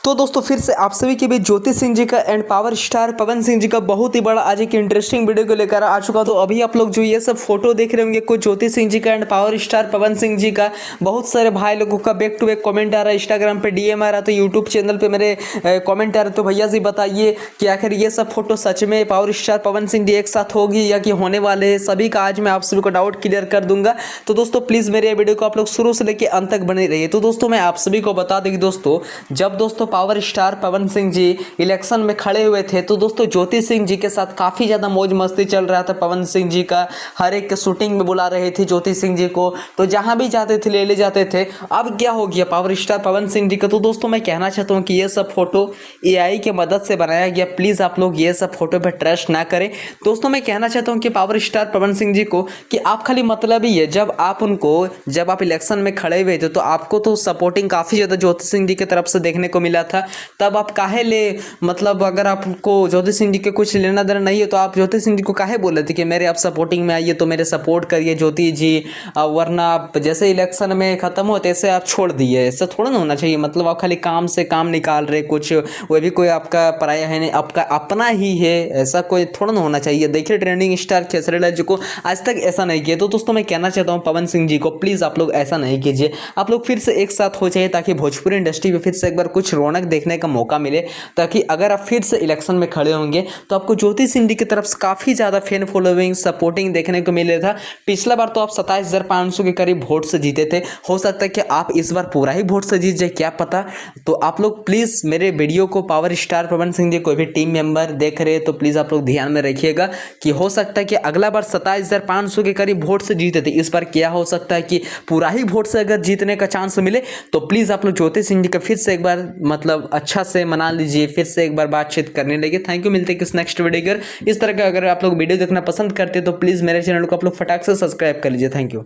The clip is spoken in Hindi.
तो दोस्तों फिर से आप सभी के बीच ज्योति सिंह जी का and power star Pawan Singh ji का बहुत ही बड़ा आज एक इंटरेस्टिंग वीडियो को लेकर आ चुका हूं। तो अभी आप लोग जो ये सब फोटो देख रहे होंगे कुछ ज्योति सिंह जी का and power star Pawan Singh ji का, बहुत सारे भाई लोगों का बैक टू बैक कमेंट आ रहा है, इंस्टाग्राम पे डीएम आ रहा है, तो यूट्यूब चैनल पे मेरे कमेंट आ रहे। तो भैया जी बताइए कि आखिर ये सब फोटो सच में पावर स्टार पवन सिंह जी एक साथ होगी या कि होने वाले हैं, सभी का आज मैं आप सभी को डाउट क्लियर कर दूंगा। तो दोस्तों प्लीज मेरे वीडियो को आप लोग शुरू से लेकर अंत तक बने रहिए। तो दोस्तों मैं आप सभी को बता दें कि दोस्तों जब दोस्तों power star Pawan Singh ji election में खड़े हुए थे तो दोस्तों ज्योति सिंह जी के साथ काफ़ी ज़्यादा मौज मस्ती चल रहा था। पवन सिंह जी का हर एक शूटिंग में बुला रहे थे ज्योति सिंह जी को, तो जहां भी जाते थे ले जाते थे। अब क्या हो गया पावर स्टार पवन सिंह जी का, तो दोस्तों मैं कहना चाहता हूं कि ये सब फोटो एआई की मदद से बनाया गया। प्लीज़ आप लोग ये सब फोटो पर ट्रस्ट ना करें। दोस्तों मैं कहना चाहता हूँ कि पावर स्टार पवन सिंह जी को कि आप खाली मतलब ही है, जब आप इलेक्शन में खड़े हुए थे तो आपको तो सपोर्टिंग काफ़ी ज़्यादा ज्योति सिंह जी की तरफ से देखने को मिला था। तब आप काहे ले मतलब अगर आपको ज्योति सिंह जी के कुछ लेना देना नहीं है तो आप ज्योति सिंह जी को काहे बोले थे कि मेरे आप सपोर्टिंग में आइए, तो मेरे सपोर्ट करिए ज्योति जी, वरना आप जैसे इलेक्शन में ख़त्म हो तैसे आप छोड़ दिए। ऐसा थोड़ा ना होना चाहिए। मतलब आप खाली काम से काम निकाल रहे कुछ, वो भी कोई आपका पराया है नहीं, आपका अपना ही है, ऐसा कोई थोड़ा ना होना चाहिए। देखिए ट्रेंडिंग स्टार खेसरी लाल जी को आज तक ऐसा नहीं किया। तो दोस्तों मैं कहना चाहता हूँ पवन सिंह जी को प्लीज़ आप लोग ऐसा नहीं कीजिए। आप लोग फिर से एक साथ हो जाइए ताकि भोजपुरी इंडस्ट्री में फिर से एक बार कुछ रौनक देखने का मौका मिले, ताकि अगर आप फिर से इलेक्शन में खड़े होंगे तो आपको ज्योति सिंह जी की तरफ से काफ़ी ज़्यादा फैन फॉलोइंग सपोर्टिंग देखने को मिले था। पिछला बार तो आप 27,500 के करीब वोट से जीते थे, हो सकता है कि आप इस बार पूरा ही वोट से जीत जाए, क्या पता। तो आप लोग प्लीज़ मेरे वीडियो को पावर स्टार पवन सिंह जी कोई भी टीम मेंबर देख रहे हैं तो प्लीज़ आप लोग ध्यान में रखिएगा कि हो सकता है कि अगला बार 27,500 के करीब वोट से जीते थे, इस बार क्या हो सकता है कि पूरा ही वोट से अगर जीतने का चांस मिले। तो प्लीज़ आप लोग ज्योति सिंह जी का फिर से एक बार मतलब अच्छा से मना लीजिए, फिर से एक बार बातचीत करने लगे। थैंक यू, मिलते हैं किस नेक्स्ट वीडियो। इस तरह का अगर आप लोग वीडियो देखना पसंद करते हैं तो प्लीज़ मेरे चैनल को आप लोग फटाक से सब्सक्राइब कर लीजिए। Thank you.